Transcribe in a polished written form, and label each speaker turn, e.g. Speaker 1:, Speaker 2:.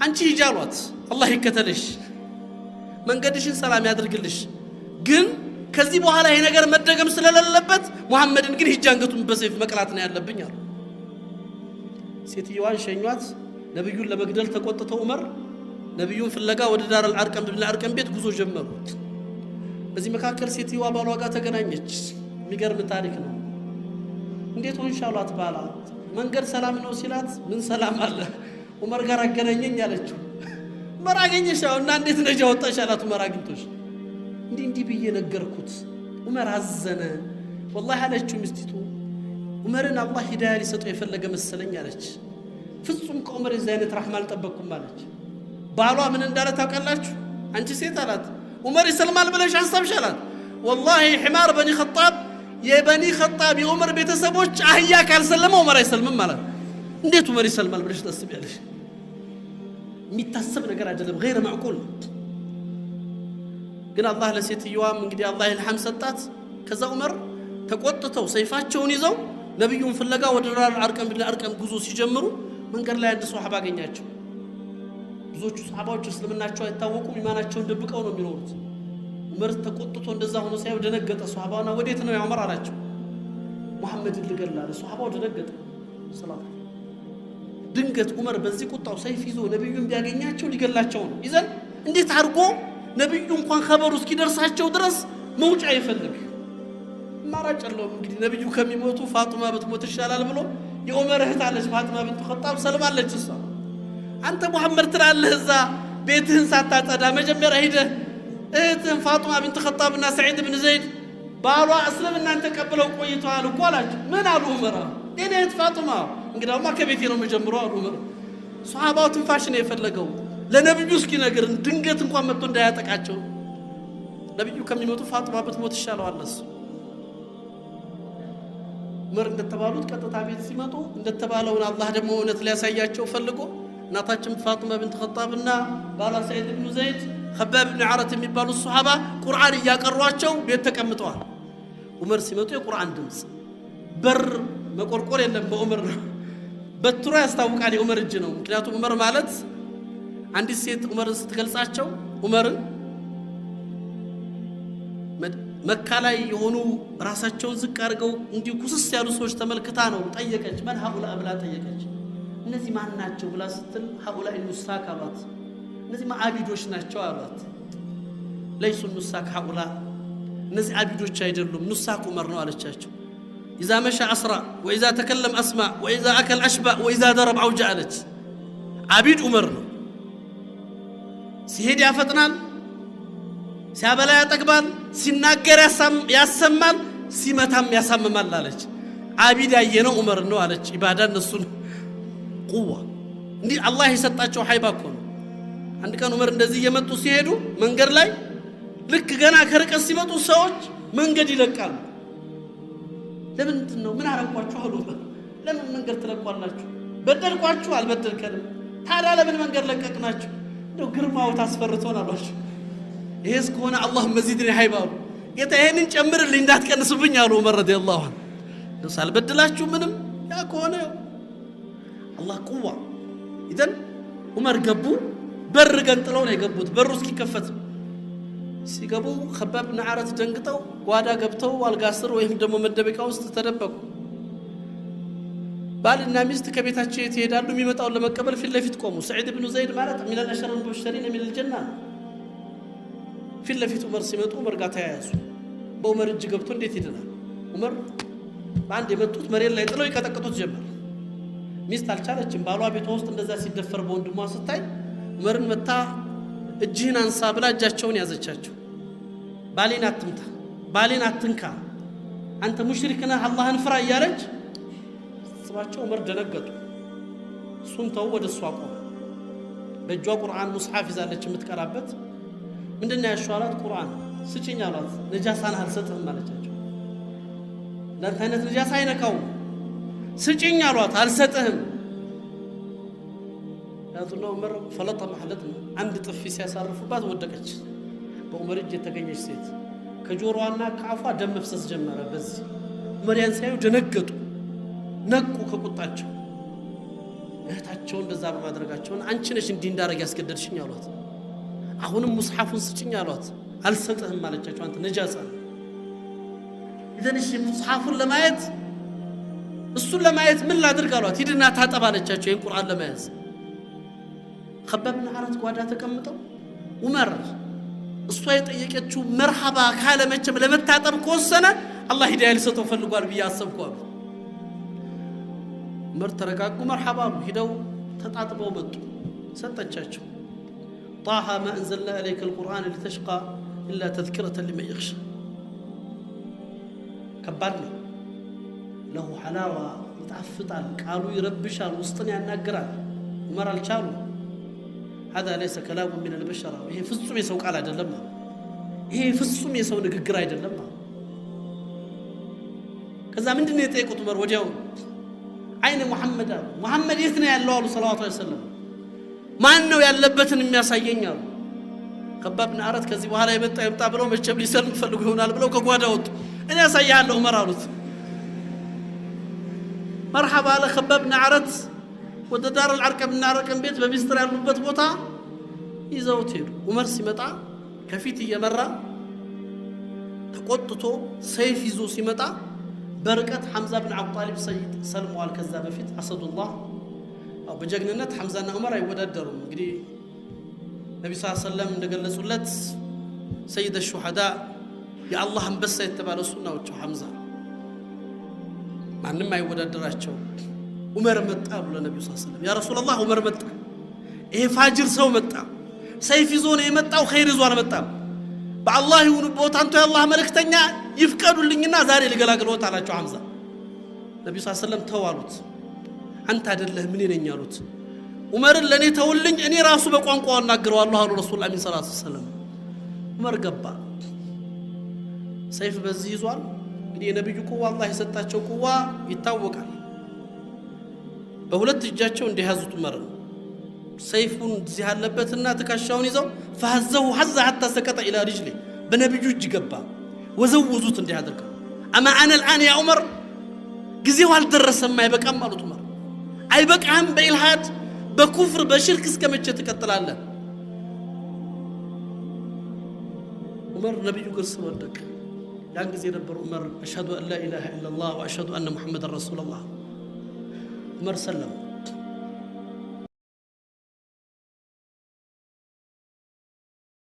Speaker 1: አንቺ ሂጂ አሏት አላህ ይከተልሽ መንገድሽን ሰላም ያድርግልሽ ግን ከዚህ በኋላ ይሄ ነገር መደገም ስለሌለበት መሐመድን ግን ሂጂ አንገቱን በሰይፍ መቅላት ነው ያለብኝ አሉ ሴትየዋን ሸኟት ነብዩን ለመግደል ተቆጥተው ዑመር ነብዩን ፍለጋ ወደ ዳር አልአርቀም ብን አርቀም ቤት ጉዞ ጀመሩ በዚህ መካከል ሴትየዋ ባሏ ጋር ተገናኘች የሚገርም ታሪክ ነው እንዴት ሆንሻሏት ባላ መንገድ ሰላም ነው ሲላት ምን ሰላም አለ ዑመር ጋር አገናኘኝ አለችው ዑመር አገኘሻው እና እንዴት ነጃ ወጣሽ አላት ዑመር አግኝቶሽ እንዲ ብዬ ነገርኩት ዑመር አዘነ والله አለችው ሚስቲቱ ዑመርን አላህ ሂዳያ ሊሰጠው የፈለገ መሰለኝ አለች ፍጹም ከዑመር የዚህ አይነት ረህማ አልጠበቅኩም አለች ባሏ ምን እንዳለ ታውቃላችሁ አንቺ ሴት አላት ዑመር ይሰልማል ብለሽ አሰብሽ አላት والله حمار بني خطاب የበኒ خطاب የዑመር ቤተሰቦች አህያ ካልሰለመ ዑመር አይሰልምም ማለት እንዴት ዑመር ይሰልማል ብለሽ ታስቢያለሽ የሚታሰብ ነገር አይደለም غير معقول ግን አላህ ለሴትየዋም እንግዲህ አላህ ይልሐም ሰጣት ከዛ ዑመር ተቆጥተው ሰይፋቸውን ይዘው ነብዩን ፍለጋ ወደ ዳር አርቀም ጉዞ ሲጀምሩ መንገድ ላይ አንድ ሱሐባ አገኛቸው ብዙዎቹ ሱሐባዎች እስልምናቸው አይታወቁም ኢማናቸውን ደብቀው ነው የሚኖሩት ዑመር ተቆጥቶ እንደዛ ሆኖ ሳይው ደነገጠ ሱሐባውና ወዴት ነው ያ ዑመር አላቸው መሐመድን ልገላ ሱሐባው ደነገጠ ሰላም ድንገት ዑመር በዚህ ቁጣው ሰይፍ ይዞ ነብዩን ቢያገኛቸው ሊገላቸው ነው ይዘን እንዴት አርጎ ነብዩ እንኳን ኸበሩ እስኪደርሳቸው ድረስ መውጫ ይፈልግ ማራጨለው እንግዲህ ነብዩ ከሚሞቱ ፋጡማ ብትሞት ይሻላል ብሎ የዑመር እህት አለች ፋጡማ ቢንት ኸጣብ ሰልማለች እሷ አንተ መሐመድ ትላለህ እዛ ቤትህን ሳታጸዳ መጀመሪያ ሄደህ እህትህን ፋጡማ ቢንት ኸጣብና ሰዒድ ብን ዘይድ ባሏ እስልምናን ተቀበለው ቆይተዋል እኮ አላቸው ምን አሉ ዑመር የኔ እህት ፋጡማ እንግዲያውማ ከቤቴ ነው መጀመሪያው አሉ ዑመር ሱሐባው ትንፋሽ ነው የፈለገው ለነብዩ እስኪ ነገር ድንገት እንኳን መጥቶ እንዳያጠቃቸው ነብዩ ከሚሞቱ ፋጡማ ብትሞት ይሻላል እሱ ዑመር እንደተባሉት ቀጥታ ቤት ሲመጡ እንደተባለውን አላህ ደግሞ እውነት ሊያሳያቸው ፈልጎ እናታችን ፋጡማ ቢንት ኸጣብና ባላ ሰዒድ ብን ዘይድ ኸባብ ብን ዓረት የሚባሉ ሱሐባ ቁርአን እያቀሯቸው ቤት ተቀምጠዋል ዑመር ሲመጡ የቁርአን ድምጽ በር መቆርቆር የለም በዑመር ነው በትሮ ያስታውቃል የዑመር እጅ ነው ምክንያቱም ዑመር ማለት አንዲት ሴት ዑመርን ስትገልጻቸው ዑመርን መካ ላይ የሆኑ ራሳቸውን ዝቅ አድርገው እንዲሁ ኩስስ ያሉ ሰዎች ተመልክታ ነው ጠየቀች ማን ሀኡላ ብላ ጠየቀች እነዚህ ማን ናቸው ብላ ስትል ሀኡላ ኑሳክ አሏት እነዚህ ማዓቢዶች ናቸው አሏት ለይሱ ኑሳክ ሀኡላ እነዚህ አቢዶች አይደሉም ኑሳክ ዑመር ነው አለቻቸው إذا مشى أسرع وإذا تكلم أسمع وإذا أكل أشبع وإذا ضرب أوجع አለች አቢድ ዑመር ነው ሲሄድ ያፈጥናል ሲያበላ ያጠግባል ሲናገር ያሰማል ሲመታም ያሳምማል አለች አቢድ ያየነው ዑመር ነው አለች ኢባዳ እነሱን ቁዋ እንዲህ አላህ የሰጣቸው ሀይባ እኮ ነው አንድ ቀን ዑመር እንደዚህ እየመጡ ሲሄዱ መንገድ ላይ ልክ ገና ከርቀት ሲመጡ ሰዎች መንገድ ይለቃሉ ለምንድን ነው ምን አረኳችሁ አሉ ለምን መንገድ ትለቋላችሁ በደልኳችሁ አልበደልከንም ታዲያ ለምን መንገድ ለቀቅናችሁ ነው ግርማው ታስፈርቶን አሏቸው ይሄስ ከሆነ አላህ መዚድኒ ሀይባው ጌታ ይሄንን ጨምርልኝ እንዳትቀንሱብኝ አሉ ዑመር ረዲየላሁ ዐንሁ ነው ሳልበድላችሁ ምንም ያ ከሆነ አላህ ቁዋ ኢደን ዑመር ገቡ በር ገንጥለው ነው የገቡት በሩ እስኪከፈት ሲገቡ ኸባብ ብን ዓረት ደንግጠው ጓዳ ገብተው አልጋ ስር ወይም ደግሞ መደበቂያ ውስጥ ተደበቁ ባልና ሚስት ከቤታቸው ይሄዳሉ የሚመጣው ለመቀበል ፊት ለፊት ቆሙ ሰዒድ ብን ዘይድ ማለት ሚን الاشر المبشرين من الجنه ፊት ለፊት ዑመር ሲመጡ ዑመር ጋር ተያያዙ በዑመር እጅ ገብቶ እንዴት ይደናል ዑመር ባንድ የመጡት መሬት ላይ ጥለው ይቀጠቅጡት ጀመር ሚስት አልቻለችም ባሏ ቤቷ ውስጥ እንደዛ ሲደፈር በወንድሟ ስታይ ዑመርን መታ እጅህን አንሳ ብላ እጃቸውን ያዘቻቸው ባሌን አትምታ ባሌን አትንካ አንተ ሙሽሪክ ነህ አላህን ፍራ እያለች ስባቸው ዑመር ደነገጡ ሱንተው ወደ እሷ ቆመ በእጇ ቁርአን ሙስሐፍ ይዛለች የምትቀራበት ምንድነው ያሻላት ቁርአን ስጪኝ አላት ነጃሳን አልሰጥህም አለቻቸው ለካነት ነጃሳ አይነካው ስጪኝ አሏት አልሰጥህም ያቱና ዑመር ፈለጠ محلت አንድ ጥፊ ሲያሳርፉባት ወደቀች በዑመር እጅ የተገኘች ሴት ከጆሮዋና ከአፏ ደም መፍሰስ ጀመረ በዚህ ዑመር ያን ሳይው ደነገጡ ነቁ ከቁጣቸው እህታቸው እንደዛ በማድረጋቸው አንቺ ነሽ እንዲህ እንዳረግ ያስገደድሽኝ አሏት አሁንም ሙስሐፉን ስጭኝ አሏት አልሰጥህም አለቻቸው አንተ ነጃሳ ኢዘንሽ ሙስሐፉን ለማየት እሱን ለማየት ምን ላድርግ አሏት ሂድና ታጠብ አለቻቸው ይሄን ቁርአን ለማየት خباب بن عرت ጓዳ ተቀምጠው ዑመር እሷ የጠየቀችው መርሐባ ካለ መቼም ለመታጠብ ከወሰነ አላህ ሂዳያ ሊሰጠው ፈልጓል ብዬ አሰብኩ አሉ ዑመር ተረጋጉ መርሐባ ሄደው ተጣጥበው መጡ ሰጠቻቸው طه ما انزلنا عليك القران لتشقى الا تذكره لمن يخشى ከባድ ነው له حلاوه ይጣፍጣል ቃሉ ይረብሻል ውስጥን ያናግራል ዑመር አልቻሉ هذا ليس كلام من البشر ይሄ ፍጹም የሰው ቃል አይደለም ይሄ ፍጹም የሰው ንግግር አይደለም ከዛ ምንድነው የጠየቁት ዑመር ወዲያው አይነ ሙሐመድ የት ነው ያለው አሉ ሰለላሁ ዐለይሂ ወሰለም ማን ነው ያለበትን የሚያሳየኝ አሉ ከባብ ብን አረት ከዚህ በኋላ ይመጣ ብለው መቼም ሊሰልም ፈልጉ ይሆናል ብለው ከጓዳ ወጡ እኔ ያሳያለሁ ዑመር አሉት መርሐባ አለ ከባብ ብን አረት ወደ ዳር አልዓርቀም እና አርቀም ቤት በሚስጥር ያሉበት ቦታ ይዘውት ሄዱ ዑመር ሲመጣ ከፊት እየመራ ተቆጥቶ ሰይፍ ይዞ ሲመጣ በርቀት ሐምዛ ብን አቡ ጣሊብ ሰይድ ሰልመዋል ከዛ በፊት አሰዱላህ አው በጀግንነት ሐምዛና ዑመር አይወዳደሩም እንግዲህ ነብዩ ሰለላሁ ዐለይሂ ወሰለም እንደገለጹለት ሰይድ الشهداء የአላህ አንበሳ የተባለው ሱናዎቹ ሐምዛ ማንንም አይወዳደራቸው ዑመር መጣ ብሎ ነብዩ ሰለላሁ ዐለይሂ ወሰለም ያ ረሱላህ ዑመር መጣ ይሄ ፋጅር ሰው መጣ ሰይፍ ይዞ ነው የመጣው ኸይር ይዞ አልመጣም በአላህ ይሁን ቦታ አንተ የአላህ መልእክተኛ ይፍቀዱልኝና ዛሬ ልገላግሎት አላቸው ሐምዛ ነብዩ ሰለላሁ ዐለይሂ ወሰለም ተዋሉት አንተ አይደለህ ምን ነኝ ያሉት ዑመርን ለኔ ተውልኝ እኔ ራሱ በቋንቋው እናገረዋለሁ አሉ ረሱላህ ሰለላሁ ዐለይሂ ወሰለም ዑመር ገባ ሰይፍ በዚህ ይዟል እንግዲህ የነብዩ ቁዋ አላህ የሰጣቸው ቁዋ ይታወቃል በሁለት እጃቸው እንደያዙት ዑመር ሰይፉን እዚህ ያለበትና ተካሻውን ይዘው فهزه حزه حتى سقط الى رجله በነብዩ እጅ ገባ ወዘውዙት እንዲያደርገው اما انا الان يا عمر ጊዜው አልደረሰም አይበቃም አሉት ዑመር አይበቃም በኢልሃድ በኩፍር በሽርክ እስከመቼ ተከተላለ ዑመር ነብዩ ግርስ ወደቀ ያን ጊዜ ነበር ዑመር አሽሀዱ አን ላ ኢላሃ ኢላላህ ወአሽሀዱ አነ ሙሐመድ ረሱላላህ ዑመር ሰለም